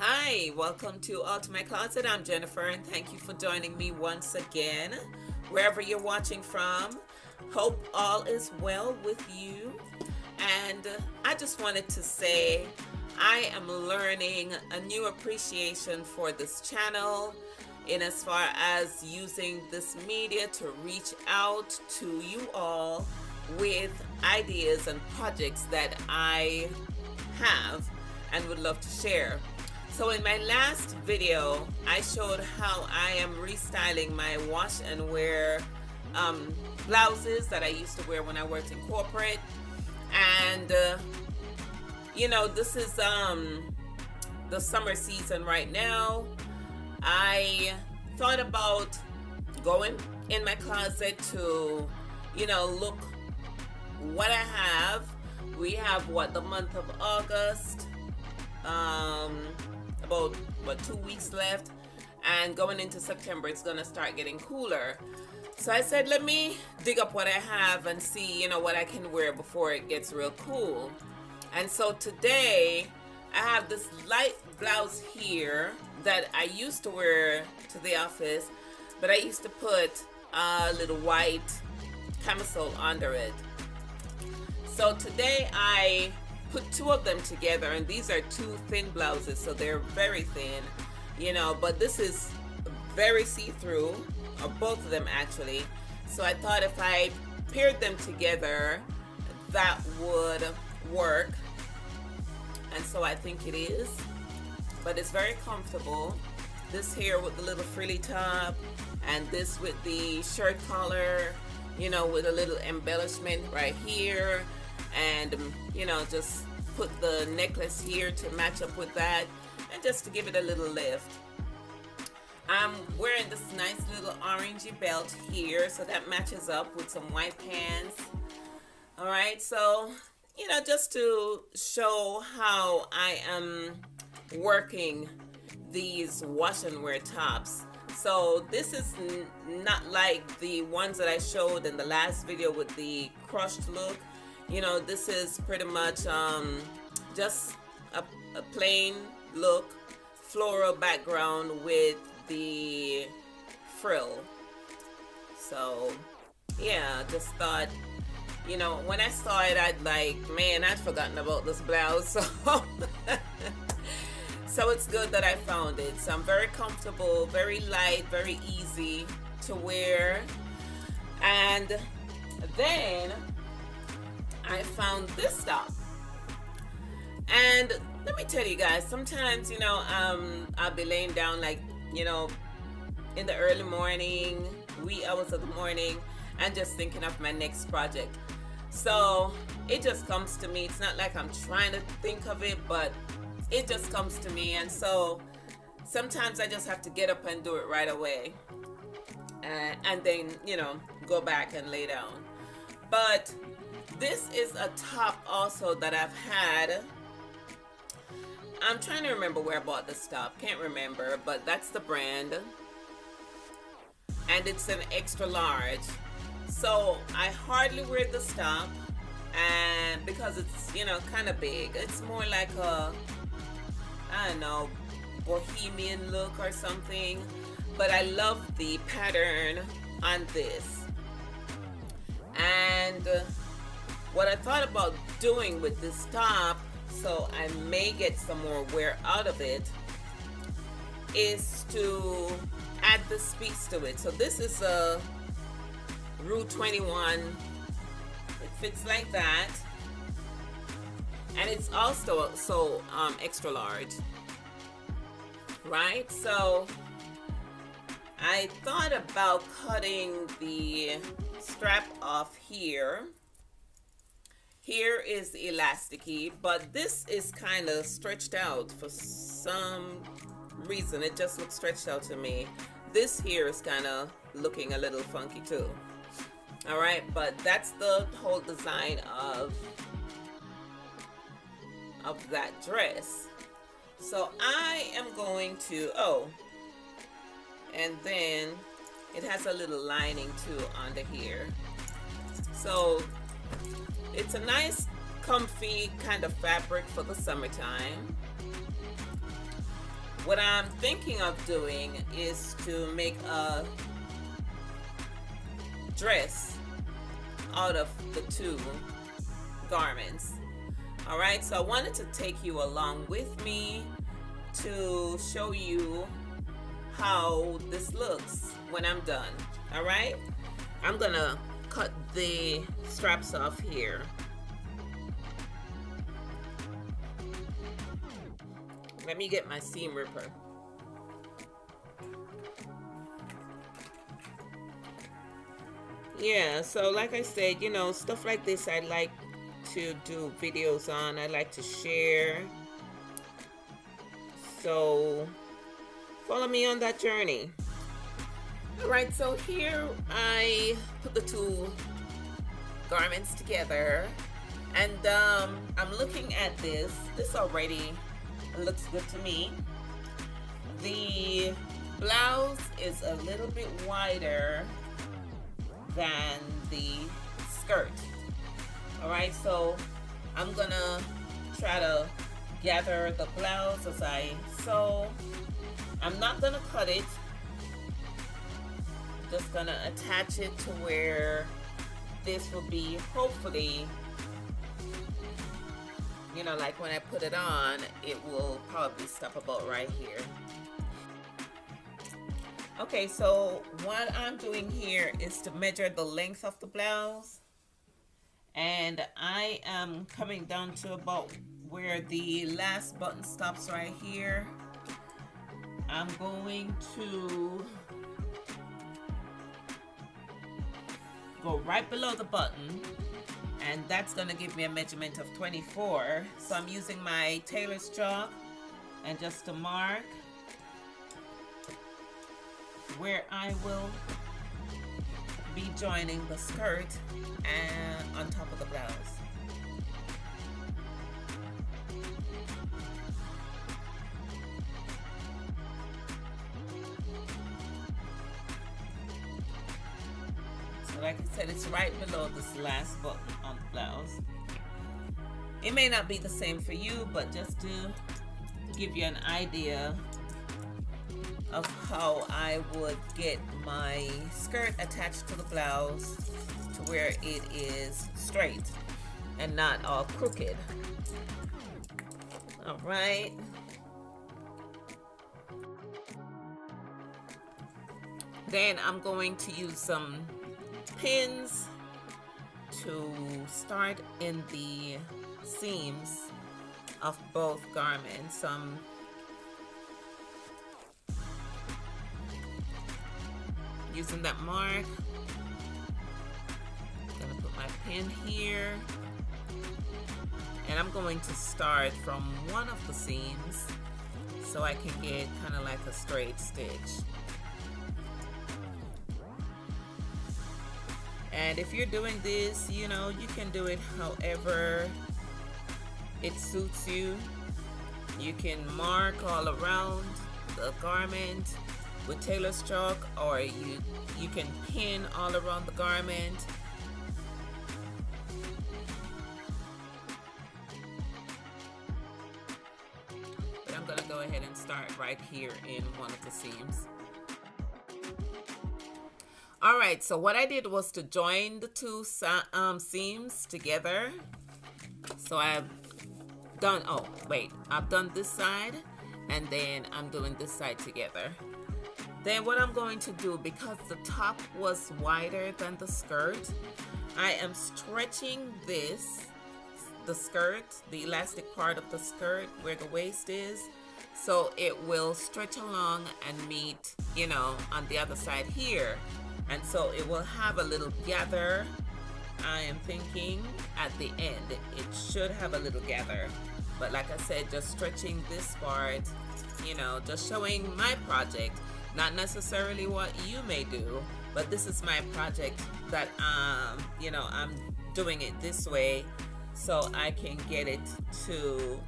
Hi, welcome to Out My Closet. I'm Jennifer, and thank you for joining me once again. Wherever you're watching from, hope all is well with you. And I just wanted to say I am learning a new appreciation for this channel in as far as using this media to reach out to you all with ideas and projects that I have and would love to share. So in my last video, I showed how I am restyling my wash and wear blouses that I used to wear when I worked in corporate. And, this is the summer season right now. I thought about going in my closet to, look what I have. We have the month of August. About 2 weeks left, and going into September it's gonna start getting cooler. So I said, let me dig up what I have and see what I can wear before it gets real cool. And so today I have this light blouse here that I used to wear to the office, but I used to put a little white camisole under it. So today I put two of them together, and these are two thin blouses, so they're very thin, but this is very see-through, or both of them actually. So I thought if I paired them together that would work, and so I think it is. But it's very comfortable. This here with the little frilly top, and this with the shirt collar, with a little embellishment right here, and just put the necklace here to match up with that, and just to give it a little lift. I'm wearing this nice little orangey belt here, so that matches up with some white pants. All right, so just to show how I am working these wash and wear tops. So this is not like the ones that I showed in the last video with the crushed look. This is pretty much just a plain look, floral background with the frill. So yeah, just thought, when I saw it, I'd I'd forgotten about this blouse. So it's good that I found it. So I'm very comfortable, very light, very easy to wear. And then I found this top. And let me tell you guys, sometimes, I'll be laying down in the early morning, wee hours of the morning, and just thinking of my next project. So it just comes to me. It's not like I'm trying to think of it, but it just comes to me. And so sometimes I just have to get up and do it right away. And then, go back and lay down. But this is a top also that I've had. I'm trying to remember where I bought this top. Can't remember, but that's the brand. And it's an extra large. So I hardly wear this top, and because it's, kind of big. It's more like a, I don't know, Bohemian look or something. But I love the pattern on this. And what I thought about doing with this top, so I may get some more wear out of it, is to add this piece to it. So this is a Rue 21. It fits like that, and it's also so extra large, right? So I thought about cutting the strap off here. Here is the elasticy, but this is kind of stretched out for some reason. It just looks stretched out to me. This here is kind of looking a little funky too. All right, but that's the whole design of that dress. So I am going to, and then it has a little lining too under here. So it's a nice comfy kind of fabric for the summertime. What I'm thinking of doing is to make a dress out of the two garments. All right, so I wanted to take you along with me to show you how this looks when I'm done. All right, I'm gonna cut the straps off here. Let me get my seam ripper. Yeah, so like I said, you know, stuff like this I like to do videos on. I like to share. So follow me on that journey. All right, so here I put the two garments together, and I'm looking at this. This already looks good to me. The blouse is a little bit wider than the skirt. All right, so I'm gonna try to gather the blouse as I sew. I'm not gonna cut it, just gonna attach it to where this will be, hopefully, you know, like when I put it on, it will probably stop about right here. Okay, so what I'm doing here is to measure the length of the blouse, and I am coming down to about where the last button stops right here. I'm going to go right below the button, and that's going to give me a measurement of 24. So I'm using my tailor's chalk and just to mark where I will be joining the skirt and on top of the blouse. So like I said, it's right below this last button on the blouse. It may not be the same for you, but just to give you an idea of how I would get my skirt attached to the blouse to where it is straight and not all crooked. All right. Then I'm going to use some pins to start in the seams of both garments. Using that mark, I'm gonna put my pin here, and I'm going to start from one of the seams so I can get kind of like a straight stitch. And if you're doing this, you know, you can do it however it suits you. You can mark all around the garment with tailor's chalk, or you can pin all around the garment. But I'm gonna go ahead and start right here in one of the seams. All right, so what I did was to join the two seams together. So I've done, I've done this side, and then I'm doing this side together. Then what I'm going to do, because the top was wider than the skirt, I am stretching the skirt, the elastic part of the skirt where the waist is, so it will stretch along and meet, you know, on the other side here. And so it will have a little gather. I am thinking at the end, it should have a little gather. But like I said, just stretching this part, you know, just showing my project. Not necessarily what you may do, but this is my project that you know, I'm doing it this way so I can get it to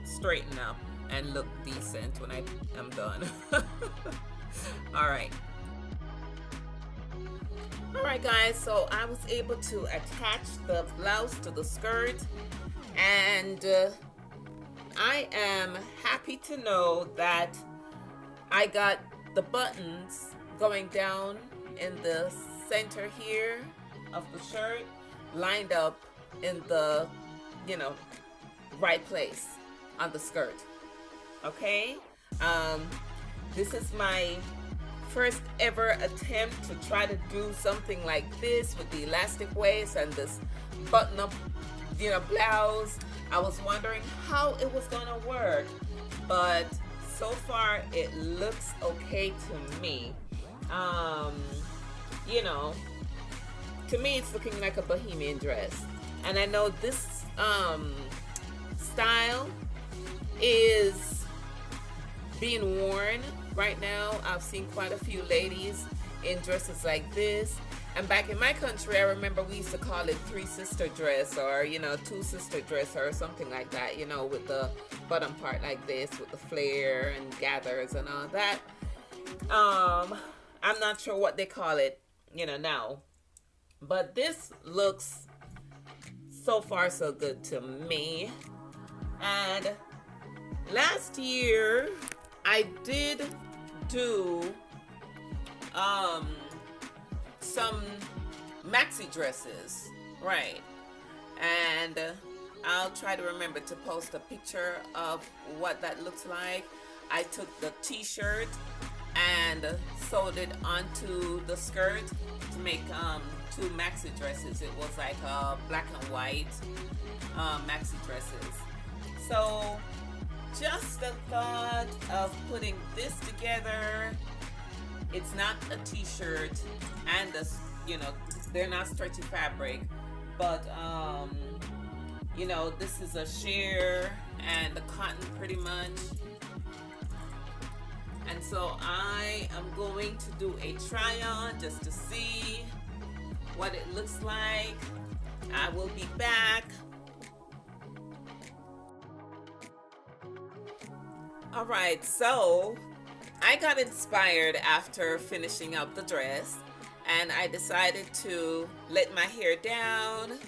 straighten up and look decent when I am done. All right, guys, so I was able to attach the blouse to the skirt, and I am happy to know that I got the buttons going down in the center here of the shirt lined up in the, you know, right place on the skirt. Okay, this is my first ever attempt to try to do something like this with the elastic waist and this button up, you know, blouse. I was wondering how it was gonna work, but so far it looks okay to me. You know, to me it's looking like a Bohemian dress, and I know this style is being worn right now. I've seen quite a few ladies in dresses like this, and back in my country I remember we used to call it three sister dress, or you know, two sister dress, or something like that, you know, with the bottom part like this with the flare and gathers and all that. I'm not sure what they call it, you know, now, but this looks so far so good to me. And last year I did do some maxi dresses, right? And I'll try to remember to post a picture of what that looks like. I took the t-shirt and sewed it onto the skirt to make two maxi dresses. It was like black and white maxi dresses. So just the thought of putting this together. It's not a t-shirt, and you know, they're not stretchy fabric, but you know, this is a sheer and the cotton pretty much. And so I am going to do a try on just to see what it looks like. I will be back. All right, so I got inspired after finishing up the dress, and I decided to let my hair down,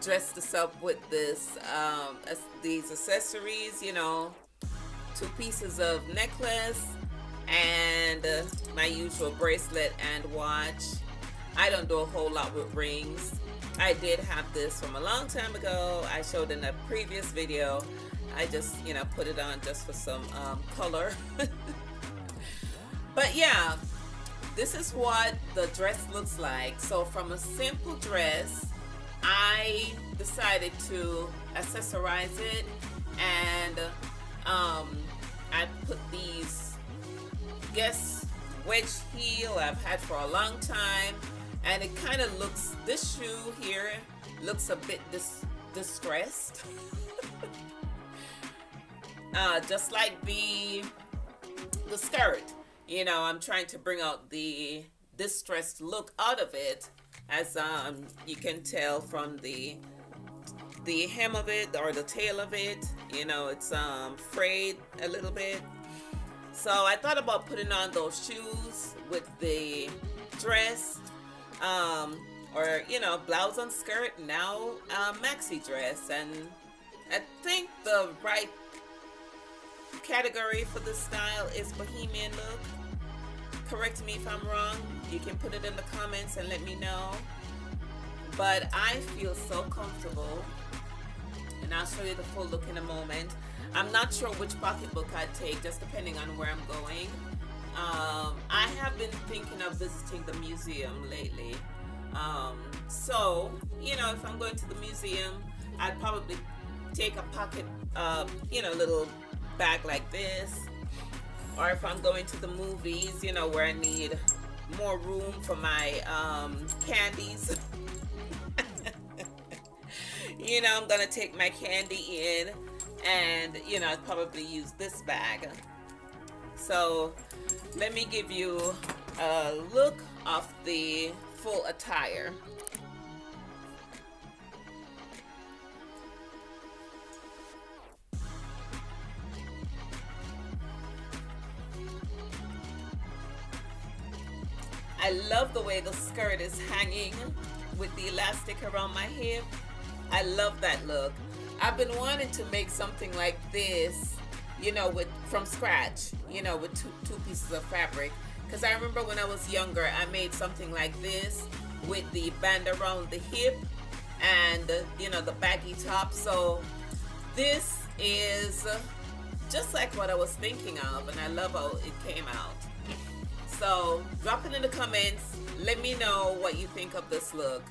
dress this up with these accessories, you know, 2 pieces of necklace and my usual bracelet and watch. I don't do a whole lot with rings. I did have this from a long time ago. I showed in a previous video. I just, you know, put it on just for some color. But yeah, this is what the dress looks like. So from a simple dress, I decided to accessorize it, and I put these Guess wedge heel I've had for a long time, and it kind of looks, this shoe here looks a bit distressed. Just like the skirt, you know, I'm trying to bring out the distressed look out of it, as you can tell from the hem of it, or the tail of it, you know, it's frayed a little bit. So I thought about putting on those shoes with the dress, or you know, blouse and skirt, now maxi dress. And I think the right category for this style is Bohemian look. Correct me if I'm wrong. You can put it in the comments and let me know. But I feel so comfortable, and I'll show you the full look in a moment. I'm not sure which pocketbook I'd take, just depending on where I'm going. I have been thinking of visiting the museum lately. So, you know, if I'm going to the museum, I'd probably take a pocket, you know, little bag like this. Or if I'm going to the movies, you know, where I need more room for my candies. You know, I'm gonna take my candy in, and you know, I'd probably use this bag. So let me give you a look of the full attire. I love the way the skirt is hanging with the elastic around my hip. I love that look. I've been wanting to make something like this, with from scratch, with two pieces of fabric. Because I remember when I was younger, I made something like this with the band around the hip and the baggy top. So this is just like what I was thinking of, and I love how it came out. So drop it in the comments. Let me know what you think of this look.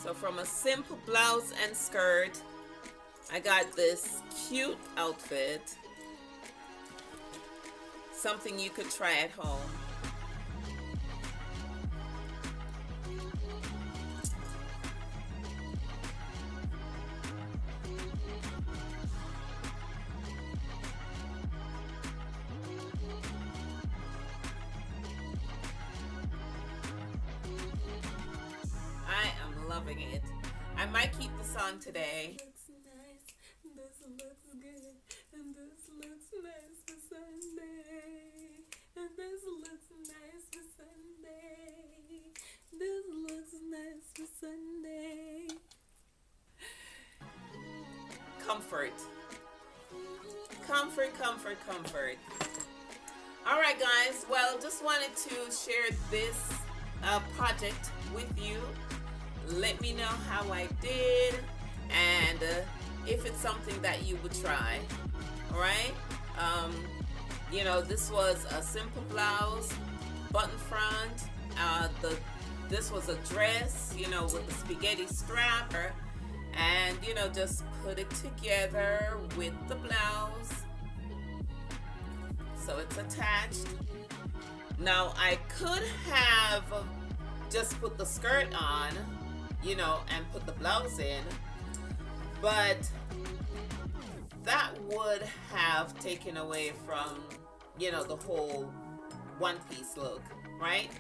So from a simple blouse and skirt, I got this cute outfit. Something you could try at home. I am loving it. I might keep the song today. Looks nice, this looks good, and this looks nice for Sunday. And this looks nice for Sunday. This looks nice for Sunday. Comfort. Comfort, comfort, comfort. All right, guys. Well, just wanted to share this project with you. Let me know how I did and if it's something that you would try. All right. This was a simple blouse, button front. This was a dress, with the spaghetti strap, and just put it together with the blouse. So it's attached. Now I could have just put the skirt on, and put the blouse in, but that would have taken away from, the whole one-piece look, right?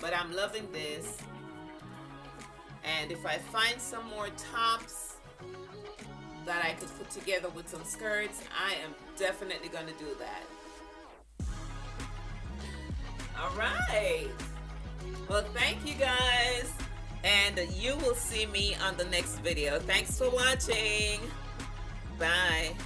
But I'm loving this, and if I find some more tops that I could put together with some skirts, I am definitely going to do that. All right. Well, thank you guys. And you will see me on the next video. Thanks for watching. Bye.